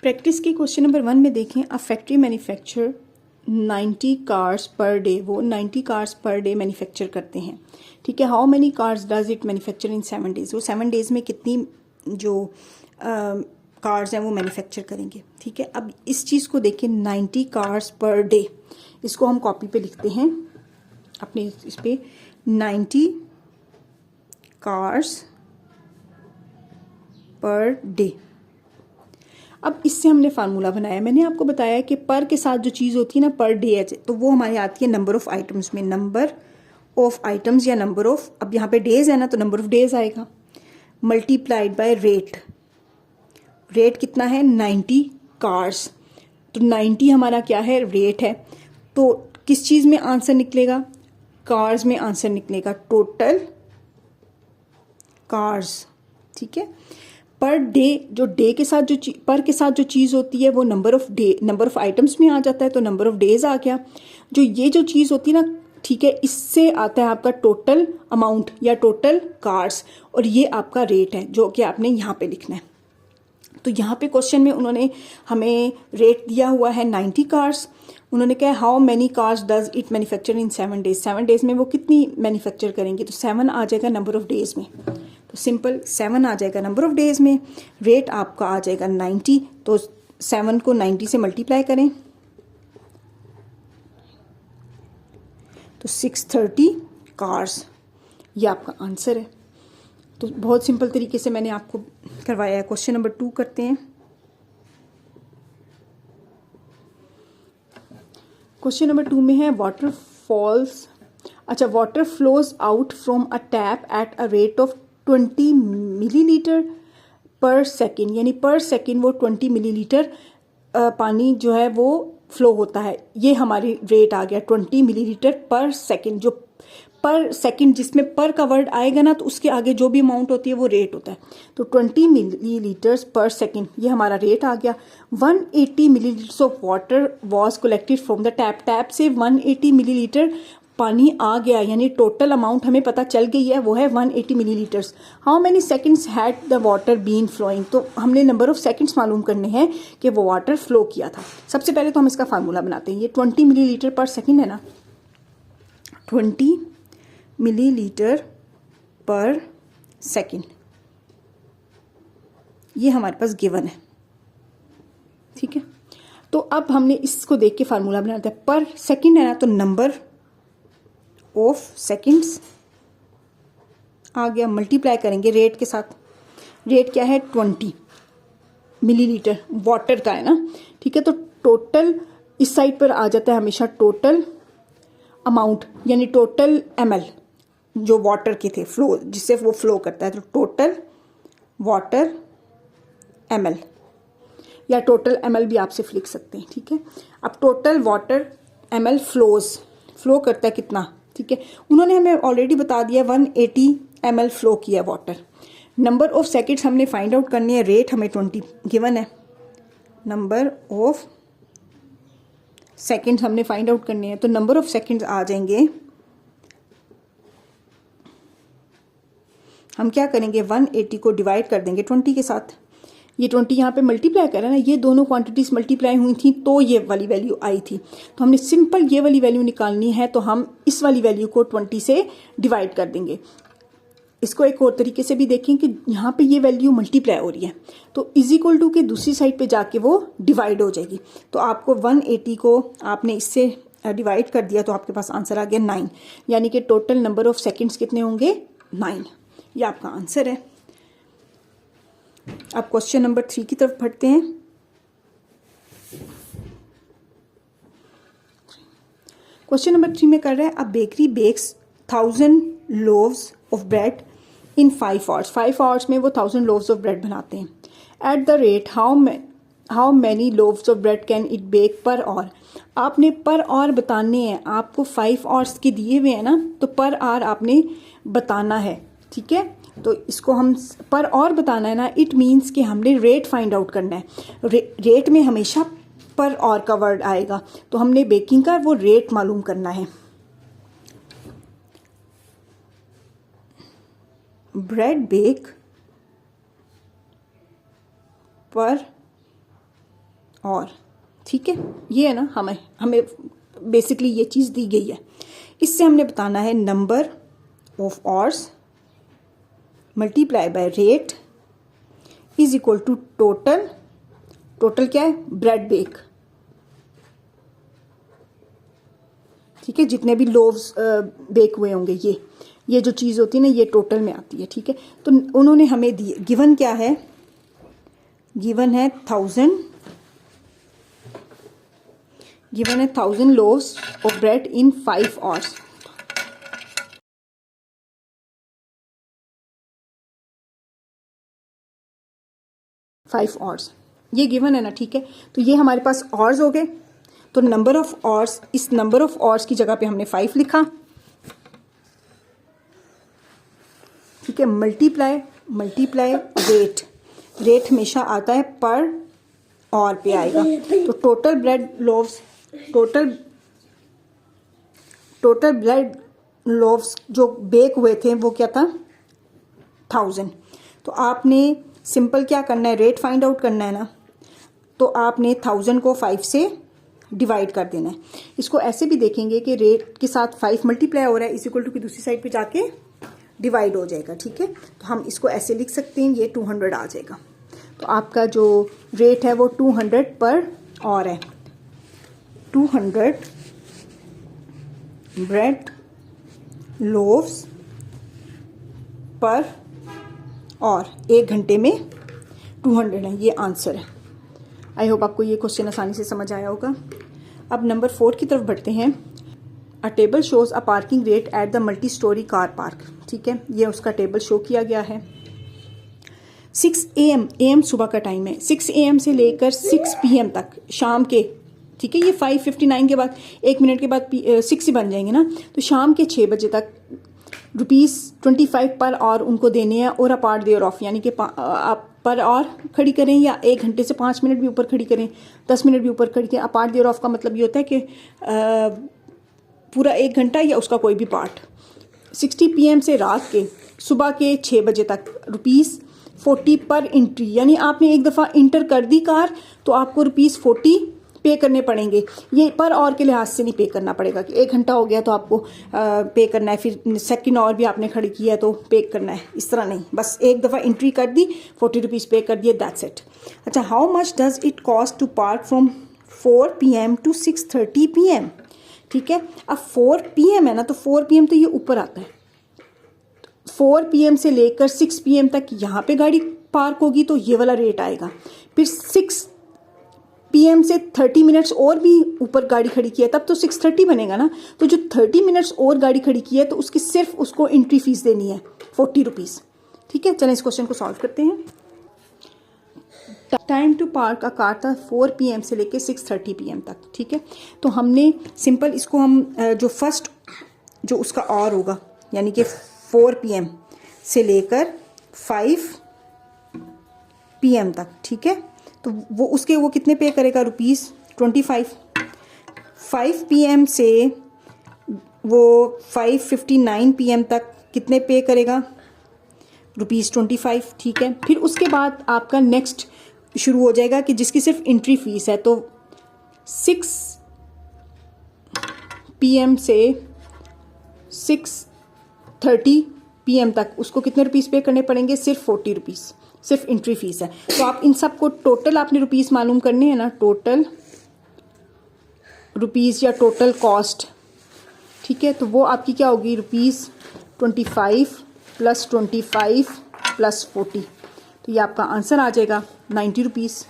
Practice के question number 1 में देखें, a factory manufacture 90 cars per day, वो 90 कार्स पर डे मैन्युफैक्चर करते हैं। ठीक है, how many cars does it manufacture in 7 days, वो 7 डेज में कितनी जो कार्स हैं वो मैन्युफैक्चर करेंगे। ठीक है, अब इस चीज़ को देखें, 90 कार्स पर डे, इसको हम कॉपी पे लिखते हैं अपने इस पे, 90 कार्स पर डे। अब इससे हमने फार्मूला बनाया, मैंने आपको बताया कि पर के साथ जो चीज़ होती है ना, पर डे, तो वो हमारी आती है नंबर ऑफ आइटम्स में, नंबर ऑफ आइटम्स या नंबर ऑफ, अब यहाँ पे डेज है ना तो नंबर ऑफ डेज आएगा, मल्टीप्लाइड बाय रेट। रेट कितना है 90 कार्स, तो 90 हमारा क्या है, रेट है। तो किस चीज़ में आंसर निकलेगा, कार्स में आंसर निकलेगा, टोटल कार्स। ठीक है, पर डे, जो डे के साथ जो पर के साथ जो चीज़ होती है वो number of day, number of items में आ जाता है, तो नंबर ऑफ डेज आ गया। जो ये जो चीज़ होती है ना, ठीक है, इससे आता है आपका टोटल अमाउंट या टोटल कार्स, और ये आपका रेट है जो कि आपने यहाँ पे लिखना है। तो यहाँ पे क्वेश्चन में उन्होंने हमें रेट दिया हुआ है 90 कार्स। उन्होंने कहा how many cars does it manufacture in 7 days, 7 days में वो कितनी मैन्युफैक्चर करेंगे, तो 7 आ जाएगा नंबर ऑफ डेज में, तो सिंपल 7 आ जाएगा नंबर ऑफ डेज में। रेट आपका आ जाएगा 90, तो 7 को 90 से मल्टीप्लाई करें तो 630 कार्स, ये आपका आंसर है। तो बहुत सिंपल तरीके से मैंने आपको करवाया है। क्वेश्चन नंबर 2 करते हैं। क्वेश्चन नंबर 2 में है वाटर फॉल्स, अच्छा, water flows out from a tap at a rate of 20 millilitre पर सेकेंड, यानी पर सेकेंड वो 20 मिलीलीटर पानी जो है वो फ्लो होता है। ये हमारी रेट आ गया 20 मिलीलीटर पर सेकेंड। जो पर सेकंड जिसमें पर का वर्ड आएगा ना, तो उसके आगे जो भी अमाउंट होती है वो रेट होता है। तो 20 मिलीलीटर्स पर सेकंड, ये हमारा रेट आ गया। 180 millilitres of water was collected from the tap, tap से 180 मिलीलीटर पानी आ गया, यानी टोटल अमाउंट हमें पता चल गई है, वो है 180 millilitres. How many seconds had the water been flowing, तो हमने नंबर ऑफ सेकंड्स मालूम करने हैं कि वो वाटर फ्लो किया था। सबसे पहले तो हम इसका फार्मूला बनाते हैं। ये 20 मिलीलीटर पर सेकेंड है ना, 20 मिलीलीटर पर सेकेंड, ये हमारे पास गिवन है। ठीक है, तो अब हमने इसको देख के फार्मूला बनाते हैं। पर सेकेंड है ना, तो नंबर ऑफ सेकेंड्स आ गया, मल्टीप्लाई करेंगे रेट के साथ। रेट क्या है 20 मिलीलीटर, वाटर का है ना। ठीक है, तो टोटल इस साइड पर आ जाता है हमेशा टोटल अमाउंट, यानी टोटल ml जो वाटर के थे फ्लो, जिससे वो फ्लो करता है, तो टोटल वाटर ml, या टोटल ml भी आप सिर्फ लिख सकते हैं। ठीक है, अब टोटल वाटर ml फ्लो करता है कितना। ठीक है, उन्होंने हमें ऑलरेडी बता दिया 180 ml फ्लो किया वाटर। नंबर ऑफ सेकेंड्स हमने फाइंड आउट करनी है, रेट हमें 20 गिवन है, नंबर ऑफ सेकेंड्स हमने फाइंड आउट करनी है, तो नंबर ऑफ सेकेंड्स आ जाएंगे, हम क्या करेंगे 180 को डिवाइड कर देंगे 20 के साथ। ये 20 यहाँ पे मल्टीप्लाई करा ना, ये दोनों क्वांटिटीज मल्टीप्लाई हुई थी तो ये वाली वैल्यू आई थी। तो हमने सिंपल ये वाली वैल्यू निकालनी है, तो हम इस वाली वैल्यू को 20 से डिवाइड कर देंगे। इसको एक और तरीके से भी देखें कि यहाँ पे ये वैल्यू मल्टीप्लाई हो रही है, तो इज इक्वल टू के दूसरी साइड पे जाके वो डिवाइड हो जाएगी। तो आपको 180 को आपने इससे डिवाइड कर दिया, तो आपके पास आंसर आ गया 9, यानी कि टोटल नंबर ऑफ सेकेंड्स कितने होंगे 9, ये आपका आंसर है। अब क्वेश्चन नंबर 3 की तरफ बढ़ते हैं। क्वेश्चन नंबर 3 में कर रहे हैं, a bakery bakes 1000 loaves of bread in 5 hours, 5 hours में वो 1000 लोव्स ऑफ ब्रेड बनाते हैं। At the rate how many loaves of bread can it bake per hour, आपने पर आवर बताने हैं, आपको 5 आवर्स के दिए हुए हैं ना, तो पर आवर आपने बताना है। ठीक है, तो इसको हम पर और बताना है ना, इट मीन्स कि हमने रेट फाइंड आउट करना है। रेट में हमेशा पर और का वर्ड आएगा, तो हमने बेकिंग का वो रेट मालूम करना है। ब्रेड बेक पर और, ठीक है, ये है ना, हमें बेसिकली ये चीज़ दी गई है। इससे हमने बताना है number of hours multiply by rate is equal to total क्या है, ब्रेड बेक, ठीक है, जितने भी लोव्स बेक हुए होंगे, ये जो चीज़ होती है ना, ये टोटल में आती है, ठीक है। तो उन्होंने हमें दिए, गिवन क्या है, गिवन है 1000 loaves of bread in 5 hours. ये गिवन है ना, ठीक है। तो ये हमारे पास आवर्स हो गए। तो नंबर ऑफ आवर्स, इस नंबर ऑफ आवर्स की जगह पे हमने 5 लिखा, ठीक है। मल्टीप्लाई रेट हमेशा आता है पर आवर पे आएगा। तो टोटल ब्रेड लोव्स जो बेक हुए थे वो क्या था, 1000। तो आपने सिंपल क्या करना है, रेट फाइंड आउट करना है ना। तो आपने 1000 को 5 से डिवाइड कर देना है। इसको ऐसे भी देखेंगे कि रेट के साथ 5 मल्टीप्लाई हो रहा है, इज इक्वल टू की दूसरी साइड पे जाके डिवाइड हो जाएगा, ठीक है। तो हम इसको ऐसे लिख सकते हैं, ये 200 आ जाएगा। तो आपका जो रेट है वो 200 पर आवर है। 200 ब्रेड लोव्स पर और 1 घंटे में 200 है, ये आंसर है। आई होप आपको ये क्वेश्चन आसानी से समझ आया होगा। अब नंबर 4 की तरफ बढ़ते हैं। अ table shows a parking rate at the multi storey car park, ठीक है। ये उसका टेबल शो किया गया है। 6 AM सुबह का टाइम है, 6 AM से लेकर 6 PM तक शाम के, ठीक है। ये 5:59 के बाद 1 मिनट के बाद 6 ही बन जाएंगे ना। तो शाम के 6 बजे तक ₹25 पर आवर उनको देने हैं, और अपार्ट देयर ऑफ, यानी कि आप पर आवर खड़ी करें या 1 घंटे से 5 मिनट भी ऊपर खड़ी करें, 10 मिनट भी ऊपर खड़ी करें। अपार्ट देयर ऑफ का मतलब ये होता है कि पूरा 1 घंटा या उसका कोई भी पार्ट। 60 PM से रात के सुबह के 6 बजे तक ₹40 पर एंट्री, यानी आपने एक दफ़ा इंटर कर दी कार तो आपको ₹40 पे करने पड़ेंगे। ये पर आवर के लिहाज से नहीं पे करना पड़ेगा कि 1 घंटा हो गया तो आपको पे करना है, फिर सेकंड आवर भी आपने खड़ी की है तो पे करना है, इस तरह नहीं। बस एक दफ़ा एंट्री कर दी, ₹40 पे कर दिए, दैट्स इट। अच्छा, how much does it cost to park from 4 PM to 6:30 PM, ठीक है। अब 4 PM है ना, तो 4 PM तो ये ऊपर आता है। 4 PM से लेकर 6 PM तक यहाँ पे गाड़ी पार्क होगी तो ये वाला रेट आएगा। फिर 6 PM से 30 मिनट्स और भी ऊपर गाड़ी खड़ी की है तब तो 6:30 बनेगा ना। तो जो 30 मिनट्स और गाड़ी खड़ी की है तो उसकी सिर्फ उसको एंट्री फीस देनी है ₹40, ठीक है। चलें इस क्वेश्चन को सॉल्व करते हैं। टाइम टू पार्क का कार था 4 PM से लेके 6:30 PM तक, ठीक है। तो हमने सिंपल इसको हम जो फर्स्ट जो उसका आवर होगा, यानी कि 4 PM से लेकर 5 PM तक, ठीक है। तो वो कितने पे करेगा, ₹25। 5 PM से वो 5:59 PM तक कितने पे करेगा, ₹25, ठीक है। फिर उसके बाद आपका नेक्स्ट शुरू हो जाएगा कि जिसकी सिर्फ एंट्री फीस है। तो 6 PM से 6:30 PM तक उसको कितने रुपीस पे करने पड़ेंगे, सिर्फ ₹40, सिर्फ एंट्री फीस है। तो आप इन सबको टोटल आपने रुपीस मालूम करने हैं ना, टोटल रुपीस या टोटल कॉस्ट, ठीक है। तो वो आपकी क्या होगी, ₹25 + 25 + 40। तो ये आपका आंसर आ जाएगा ₹90।